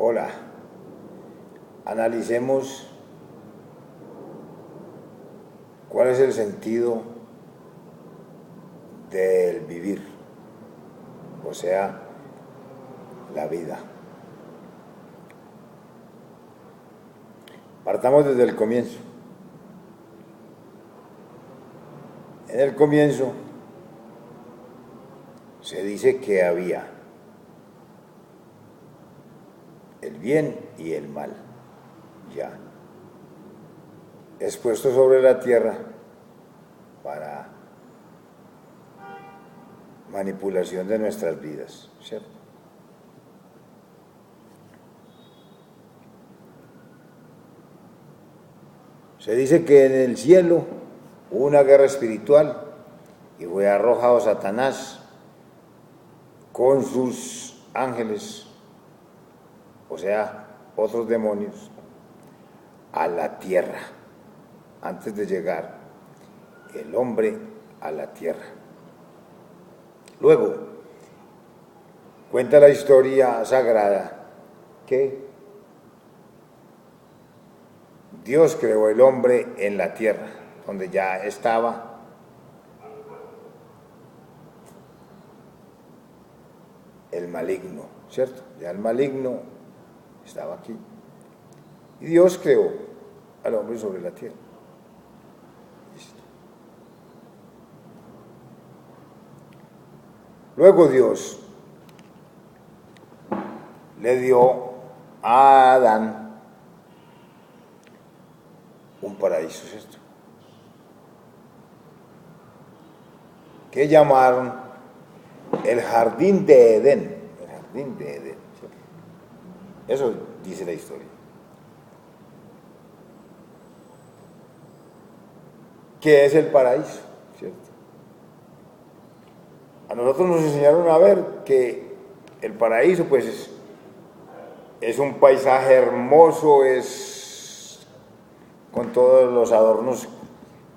Hola, analicemos cuál es el sentido del vivir, o sea, la vida. Partamos desde el comienzo. En el comienzo se dice que había el bien y el mal, ya, expuesto sobre la tierra para manipulación de nuestras vidas, ¿cierto? Se dice que en el cielo hubo una guerra espiritual y fue arrojado Satanás con sus ángeles, o sea, otros demonios, a la tierra, antes de llegar el hombre a la tierra. Luego, cuenta la historia sagrada que Dios creó el hombre en la tierra, donde ya estaba el maligno, ¿cierto? Ya el maligno estaba aquí. Y Dios creó al hombre sobre la tierra. Listo. Luego Dios le dio a Adán un paraíso, ¿cierto? Que llamaron el jardín de Edén. El jardín de Edén, ¿cierto? Eso dice la historia. ¿Qué es el paraíso? ¿Cierto? A nosotros nos enseñaron a ver que el paraíso, pues, es un paisaje hermoso, es con todos los adornos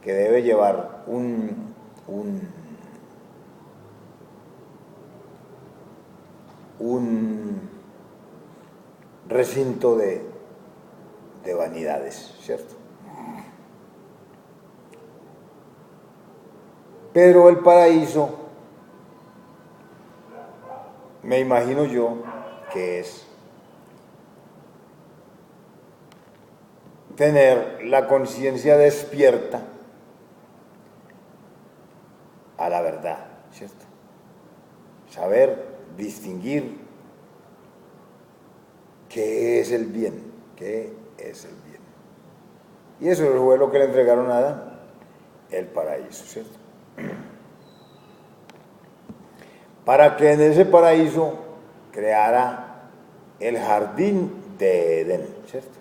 que debe llevar un recinto de vanidades, ¿cierto? Pero el paraíso, me imagino yo, que es tener la conciencia despierta a la verdad, ¿cierto? Saber distinguir qué es el bien, qué es el bien. Y eso fue lo que le entregaron a Adán, el paraíso, ¿cierto? Para que en ese paraíso creara el jardín de Edén, ¿cierto?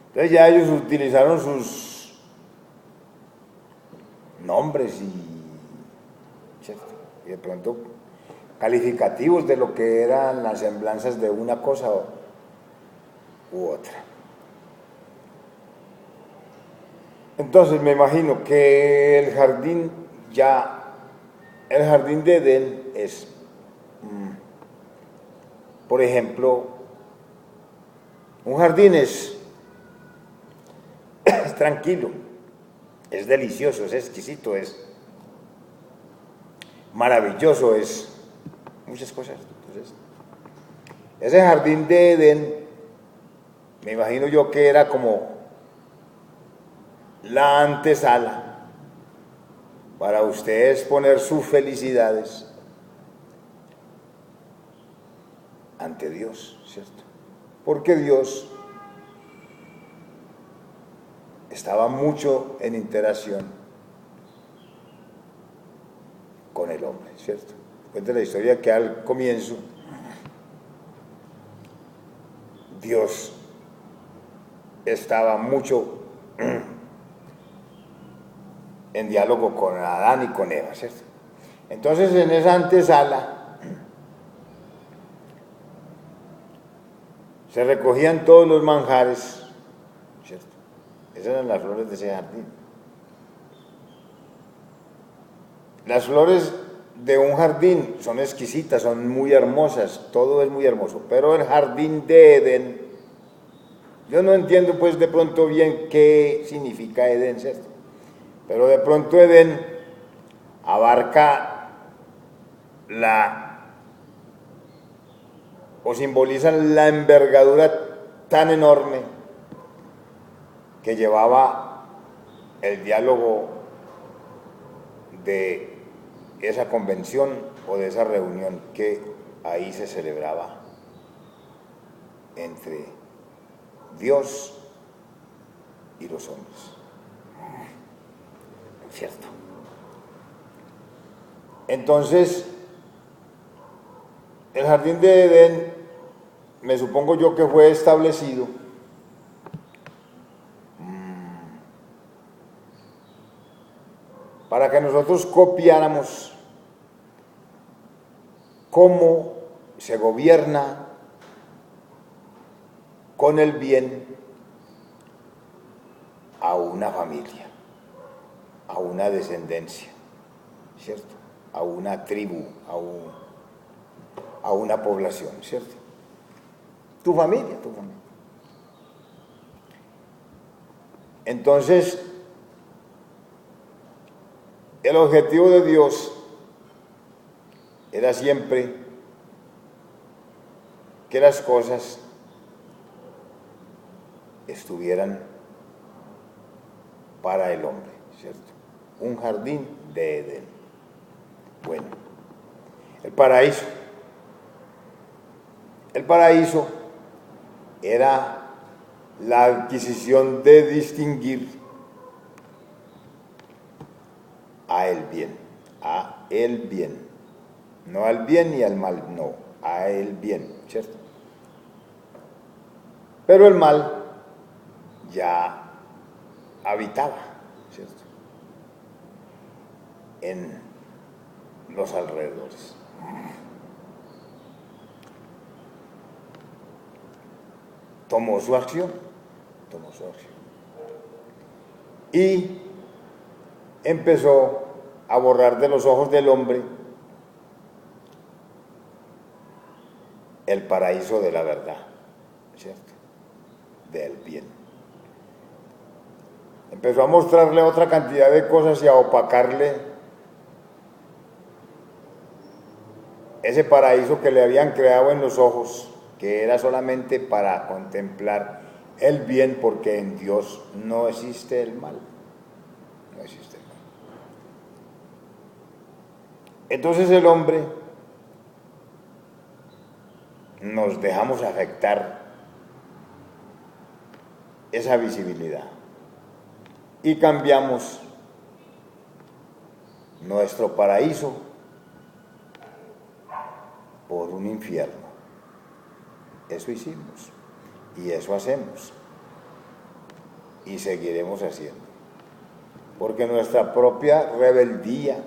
Entonces ya ellos utilizaron sus nombres ¿cierto? Y de pronto calificativos de lo que eran las semblanzas de una cosa u otra. Entonces me imagino que el jardín de Edén es, por ejemplo, un jardín es tranquilo, es delicioso, es exquisito, es maravilloso, es muchas cosas. Entonces, ese jardín de Edén, me imagino yo que era como la antesala para ustedes poner sus felicidades ante Dios, ¿cierto? Porque Dios estaba mucho en interacción con el hombre, ¿cierto? Cuenta la historia que al comienzo Dios estaba mucho en diálogo con Adán y con Eva, ¿cierto? Entonces en esa antesala se recogían todos los manjares, ¿cierto? Esas eran las flores de ese jardín. Las flores de un jardín, son exquisitas, son muy hermosas, todo es muy hermoso, pero el jardín de Edén, yo no entiendo pues de pronto bien qué significa Edén, ¿cierto? Pero de pronto Edén abarca o simboliza la envergadura tan enorme que llevaba el diálogo de esa convención o de esa reunión que ahí se celebraba entre Dios y los hombres. ¿Cierto? Entonces, el jardín de Edén, me supongo yo que fue establecido para que nosotros copiáramos cómo se gobierna con el bien a una familia, a una descendencia, ¿cierto? A una tribu, a una población, ¿cierto? Tu familia. Entonces, el objetivo de Dios era siempre que las cosas estuvieran para el hombre, ¿cierto? Un jardín de Edén. Bueno, el paraíso. El paraíso era la adquisición de distinguir a el bien, no al bien ni al mal, no, a el bien, ¿cierto? Pero el mal ya habitaba, ¿cierto?, en los alrededores. Tomó su acción y empezó a borrar de los ojos del hombre el paraíso de la verdad, ¿cierto?, del bien. Empezó a mostrarle otra cantidad de cosas y a opacarle ese paraíso que le habían creado en los ojos, que era solamente para contemplar el bien, porque en Dios no existe el mal. No existe el mal. Entonces el hombre nos dejamos afectar esa visibilidad y cambiamos nuestro paraíso por un infierno. Eso hicimos y eso hacemos y seguiremos haciendo, porque nuestra propia rebeldía,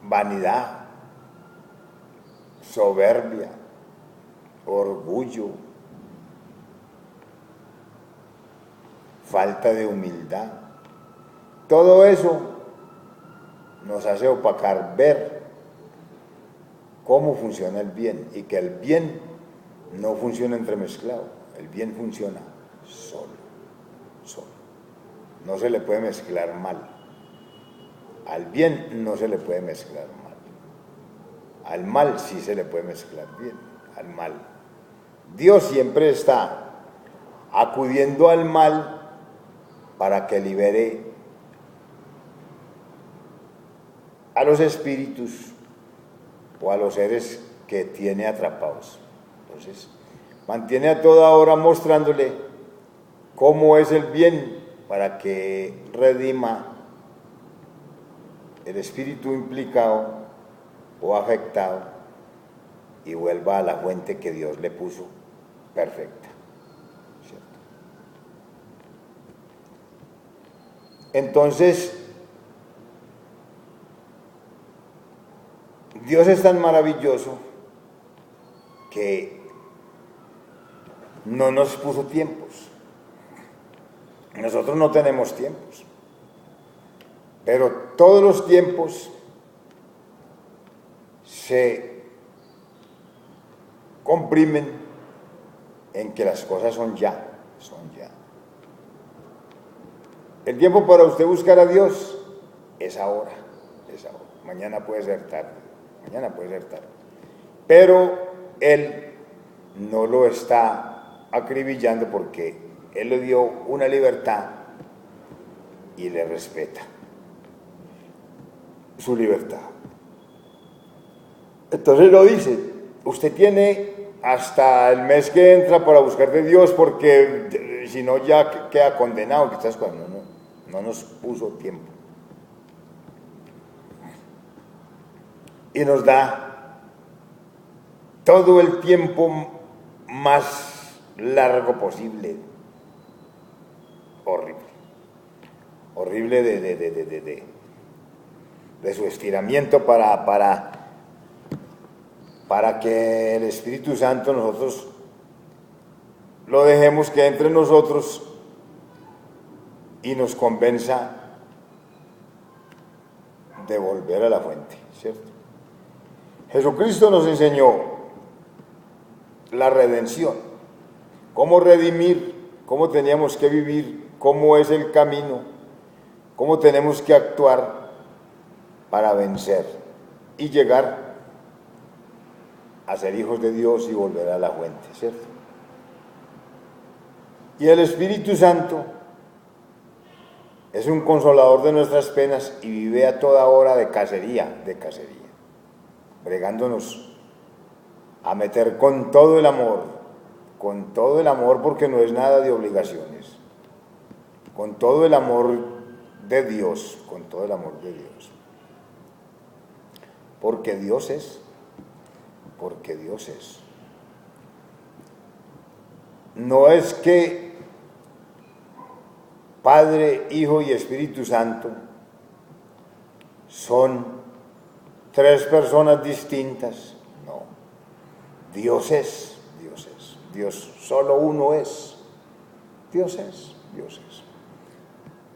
vanidad, soberbia, orgullo, falta de humildad, todo eso nos hace opacar, ver cómo funciona el bien, y que el bien no funciona entremezclado, el bien funciona solo. No se le puede mezclar mal. Al bien no se le puede mezclar mal. Al mal sí se le puede mezclar bien, al mal. Dios siempre está acudiendo al mal para que libere a los espíritus o a los seres que tiene atrapados. Entonces, mantiene a toda hora mostrándole cómo es el bien para que redima el espíritu implicado o afectado y vuelva a la fuente que Dios le puso perfecta, ¿cierto? Entonces, Dios es tan maravilloso que no nos puso tiempos. Nosotros no tenemos tiempos, pero todos los tiempos se comprimen en que las cosas son ya. El tiempo para usted buscar a Dios es ahora, es ahora. Mañana puede ser tarde, pero Él no lo está acribillando porque Él le dio una libertad y le respeta su libertad. Entonces lo dice, usted tiene hasta el mes que entra para buscar de Dios porque si no ya queda condenado, que estás cuando no nos puso tiempo. Y nos da todo el tiempo más largo posible. Horrible de su estiramiento para que el Espíritu Santo nosotros lo dejemos que entre nosotros y nos convenza de volver a la fuente, ¿cierto? Jesucristo nos enseñó la redención, cómo redimir, cómo teníamos que vivir, cómo es el camino, cómo tenemos que actuar para vencer y llegar a ser hijos de Dios y volver a la fuente, ¿cierto? Y el Espíritu Santo es un consolador de nuestras penas y vive a toda hora de cacería, bregándonos a meter con todo el amor, porque no es nada de obligaciones, con todo el amor de Dios, porque Dios es. No es que Padre, Hijo y Espíritu Santo son tres personas distintas, no. Dios es, Dios solo uno es, Dios es.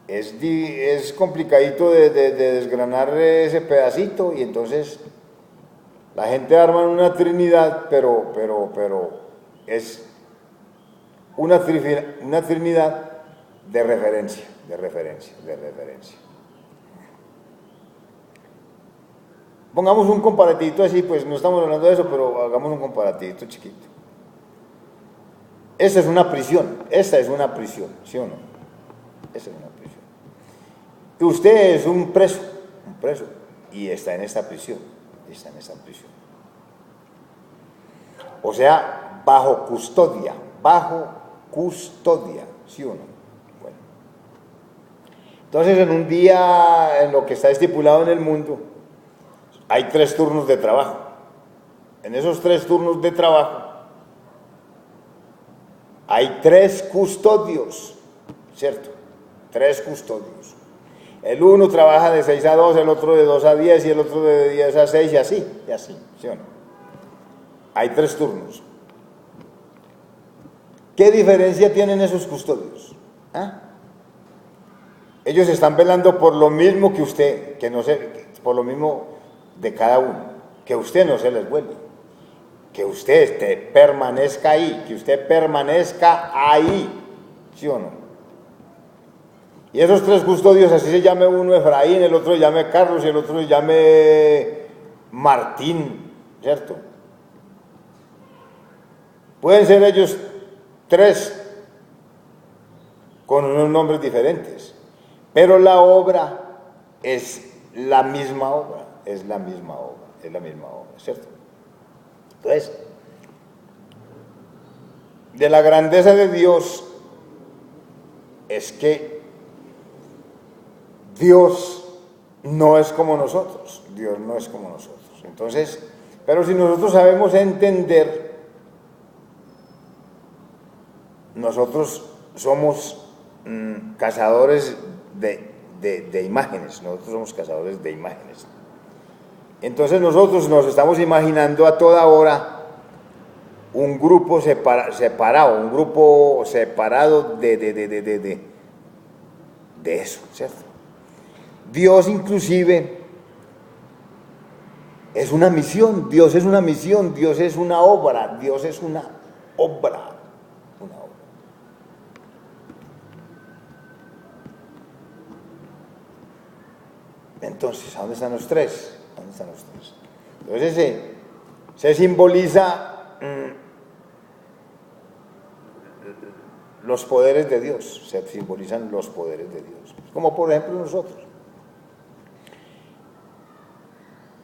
Es complicadito de desgranar ese pedacito y entonces la gente arma una trinidad, pero es una trinidad de referencia. Pongamos un comparatito así, pues no estamos hablando de eso, pero hagamos un comparatito chiquito. Esta es una prisión, ¿sí o no? Esta es una prisión. Y usted es un preso, y está en esta prisión. O sea, bajo custodia, ¿sí o no? Bueno. Entonces, en un día, en lo que está estipulado en el mundo, hay 3 turnos de trabajo. En esos 3 turnos de trabajo, hay 3 custodios, ¿cierto? 3 custodios. El uno trabaja de 6 a 2, el otro de 2 a 10 y el otro de 10 a 6 y así, ¿sí o no? Hay 3 turnos. ¿Qué diferencia tienen esos custodios? Ellos están velando por lo mismo que usted, por lo mismo de cada uno, que usted no se les vuelve, que usted permanezca ahí, ¿sí o no? Y esos 3 custodios, así se llame uno Efraín, el otro se llame Carlos y el otro se llame Martín, ¿cierto? Pueden ser ellos 3 con unos nombres diferentes, pero la obra es la misma obra, ¿cierto? Entonces, de la grandeza de Dios es que Dios no es como nosotros. Entonces, pero si nosotros sabemos entender, nosotros somos cazadores de imágenes, Entonces nosotros nos estamos imaginando a toda hora un grupo separado de eso, ¿cierto? Dios inclusive es una misión, Dios es una misión, Dios es una obra, Dios es una obra, una obra. Entonces, ¿a dónde están los tres? ¿Dónde están los tres? Entonces se simboliza los poderes de Dios, se simbolizan los poderes de Dios. Como por ejemplo nosotros.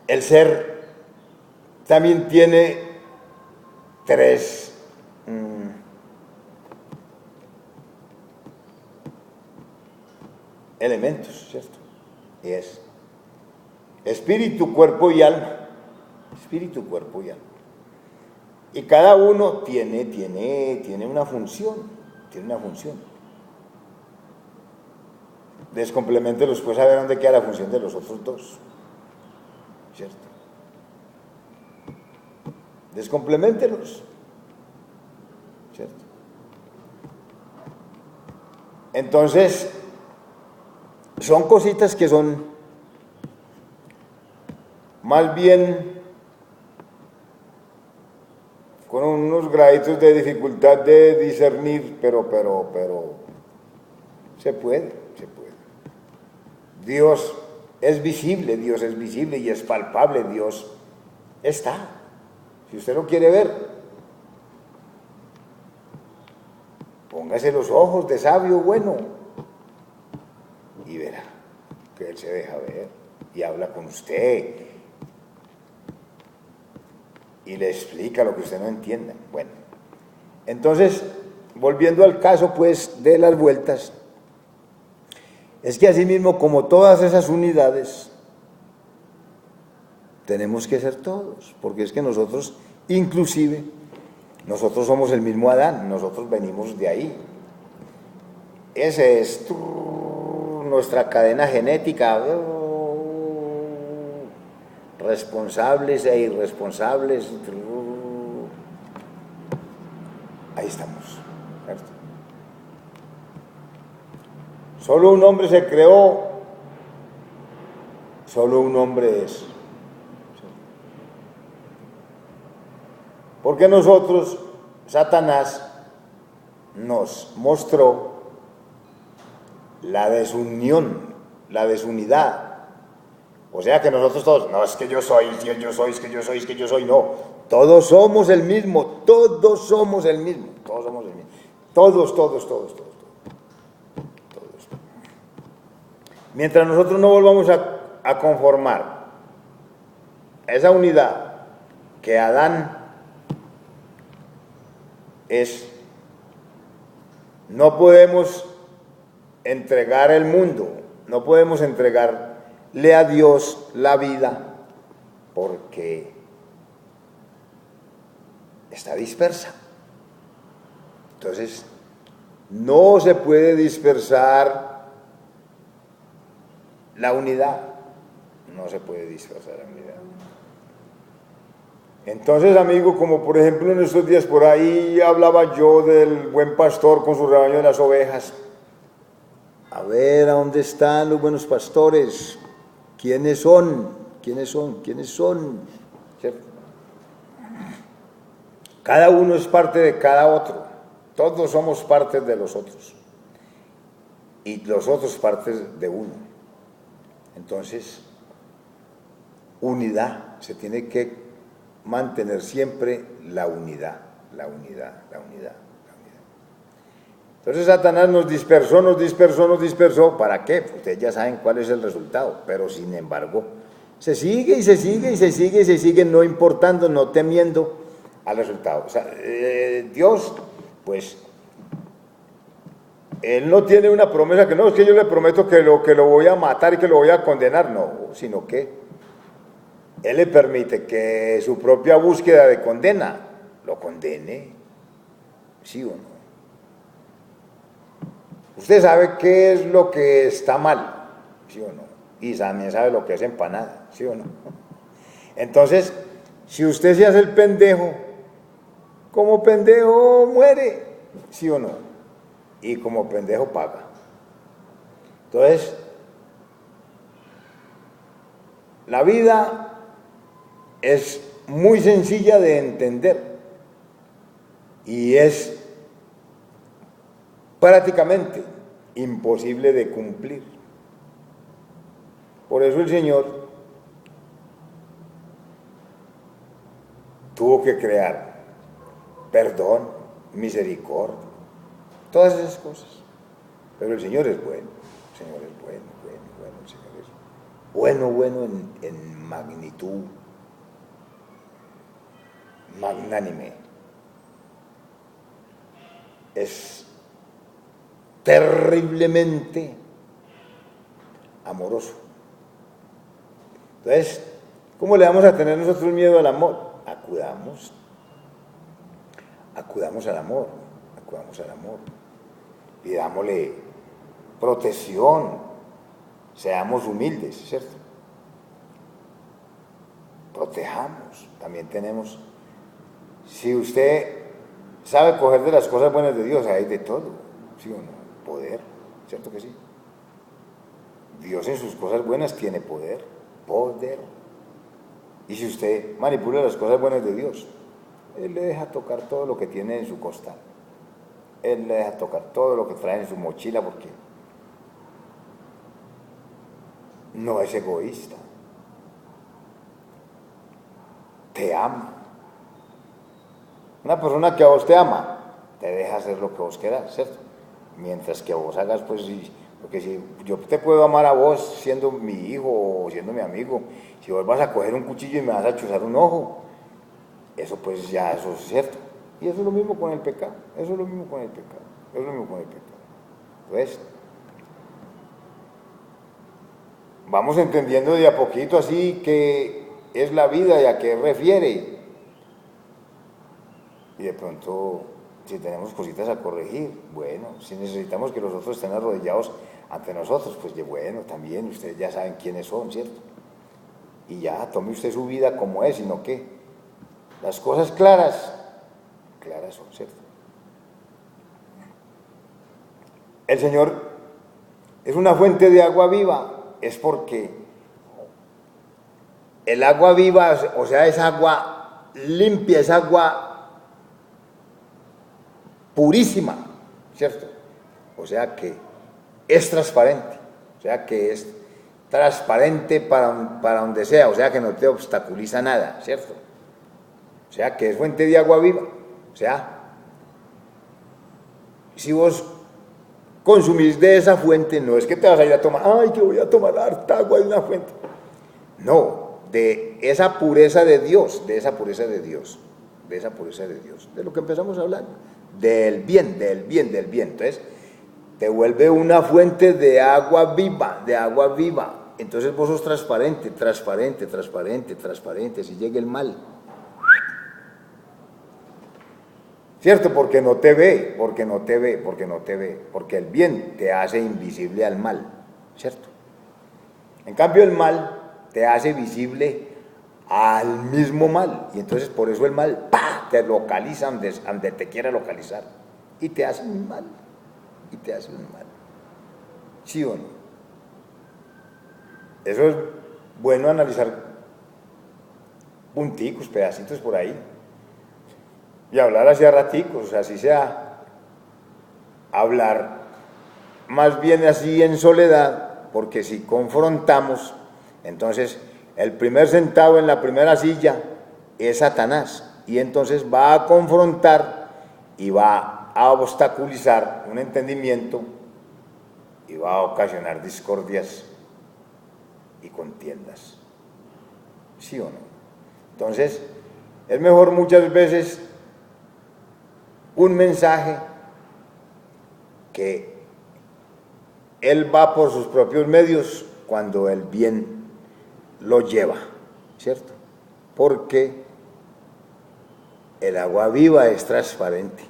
El ser también tiene tres elementos, ¿cierto? Y es espíritu, cuerpo y alma. Espíritu, cuerpo y alma. Y cada uno tiene una función, tiene una función. Descompleméntelos, pues a ver dónde queda la función de los otros dos, ¿cierto? Descompleméntelos, ¿cierto? Entonces, son cositas que son más bien con unos graditos de dificultad de discernir, pero se puede. Dios es visible y es palpable, Dios está. Si usted lo quiere ver, póngase los ojos de sabio bueno y verá que Él se deja ver y habla con usted y le explica lo que usted no entienda. Bueno, entonces, volviendo al caso pues de las vueltas, es que asimismo, como todas esas unidades, tenemos que ser todos, porque es que nosotros, inclusive, nosotros somos el mismo Adán, nosotros venimos de ahí. Esa es nuestra cadena genética, responsables e irresponsables, ahí estamos, ¿cierto? Solo un hombre se creó, solo un hombre es. Porque nosotros, Satanás, nos mostró la desunión, la desunidad. O sea que nosotros todos, no, es que yo soy, es que yo soy, es que yo soy, es que yo soy, no. Todos somos el mismo, todos somos el mismo, todos somos el mismo. Todos. Mientras nosotros no volvamos a conformar esa unidad que Adán es, no podemos entregar el mundo, no podemos entregarle a Dios la vida porque está dispersa. Entonces, no se puede dispersar la unidad, no se puede dispersar la unidad. Entonces, amigo, como por ejemplo en estos días por ahí hablaba yo del buen pastor con su rebaño de las ovejas. A ver, ¿a dónde están los buenos pastores? ¿Quiénes son? ¿Cierto? Cada uno es parte de cada otro. Todos somos partes de los otros. Y los otros partes de uno. Entonces, unidad. Se tiene que mantener siempre la unidad. Entonces Satanás nos dispersó. ¿Para qué? Ustedes ya saben cuál es el resultado. Pero sin embargo, se sigue, no importando, no temiendo al resultado. O sea, Dios, pues, Él no tiene una promesa que no, es que yo le prometo que lo voy a matar y que lo voy a condenar, no, sino que Él le permite que su propia búsqueda de condena lo condene, ¿sí o no? Usted sabe qué es lo que está mal, ¿sí o no? Y también sabe lo que es empanada, ¿sí o no? Entonces, si usted se hace el pendejo, como pendejo muere, ¿sí o no? Y como pendejo paga. Entonces, La vida es muy sencilla de entender y es prácticamente imposible de cumplir. Por eso el Señor tuvo que crear perdón, misericordia, todas esas cosas. Pero el Señor es bueno, el Señor es bueno, el Señor es bueno en magnitud, magnánime. Es terriblemente amoroso. Entonces, ¿cómo le vamos a tener nosotros miedo al amor? Acudamos al amor, pidámosle protección, seamos humildes, ¿cierto? Protejamos, también tenemos, si usted sabe coger de las cosas buenas de Dios, hay de todo, ¿sí o no? Poder, ¿cierto que sí? Dios en sus cosas buenas tiene poder. Y si usted manipula las cosas buenas de Dios, Él le deja tocar todo lo que tiene en su costal. Él le deja tocar todo lo que trae en su mochila porque no es egoísta. Te ama. Una persona que a vos te ama, te deja hacer lo que vos quieras, ¿cierto? Mientras que vos hagas, pues, porque si yo te puedo amar a vos siendo mi hijo o siendo mi amigo, si vos vas a coger un cuchillo y me vas a chuzar un ojo, eso pues ya, eso es cierto. Y eso es lo mismo con el pecado, Entonces, vamos entendiendo de a poquito así qué es la vida y a qué refiere. Y de pronto, si tenemos cositas a corregir, bueno, si necesitamos que los otros estén arrodillados ante nosotros, pues bueno, también ustedes ya saben quiénes son, ¿cierto? Y ya, tome usted su vida como es, sino que las cosas claras son, ¿cierto? El Señor es una fuente de agua viva, es porque el agua viva, o sea, es agua limpia, es agua purísima, ¿cierto? O sea que es transparente, para donde sea, o sea que no te obstaculiza nada, ¿cierto? O sea que es fuente de agua viva, o sea, si vos consumís de esa fuente, no es que te vas a ir a tomar, ay, yo voy a tomar harta agua de una fuente, no, de esa pureza de Dios, de lo que empezamos a hablar, del bien, entonces te vuelve una fuente de agua viva, entonces vos sos transparente, si llega el mal, ¿cierto? Porque no te ve, porque el bien te hace invisible al mal, ¿cierto? En cambio el mal te hace visible al mismo mal, y entonces por eso el mal ¡pah!, te localiza donde te quiera localizar, y te hace un mal, ¿sí o no? Eso es bueno analizar punticos, pedacitos por ahí, y hablar así a raticos, así sea, hablar más bien así en soledad, porque si confrontamos, entonces el primer sentado en la primera silla es Satanás, y entonces va a confrontar y va a obstaculizar un entendimiento y va a ocasionar discordias y contiendas, ¿sí o no? Entonces, es mejor muchas veces un mensaje que él va por sus propios medios cuando el bien lo lleva, ¿cierto? Porque el agua viva es transparente.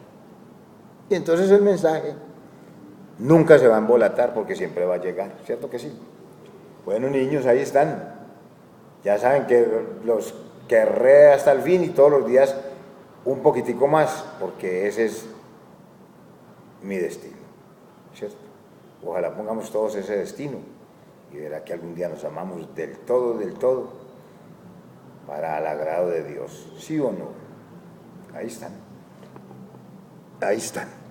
Y entonces el mensaje nunca se va a embolatar porque siempre va a llegar, ¿cierto que sí? Bueno, niños, ahí están. Ya saben que los querré hasta el fin y todos los días un poquitico más, porque ese es mi destino, ¿cierto? Ojalá pongamos todos ese destino y verá que algún día nos amamos del todo, para el agrado de Dios. ¿Sí o no? Ahí están. Ahí están.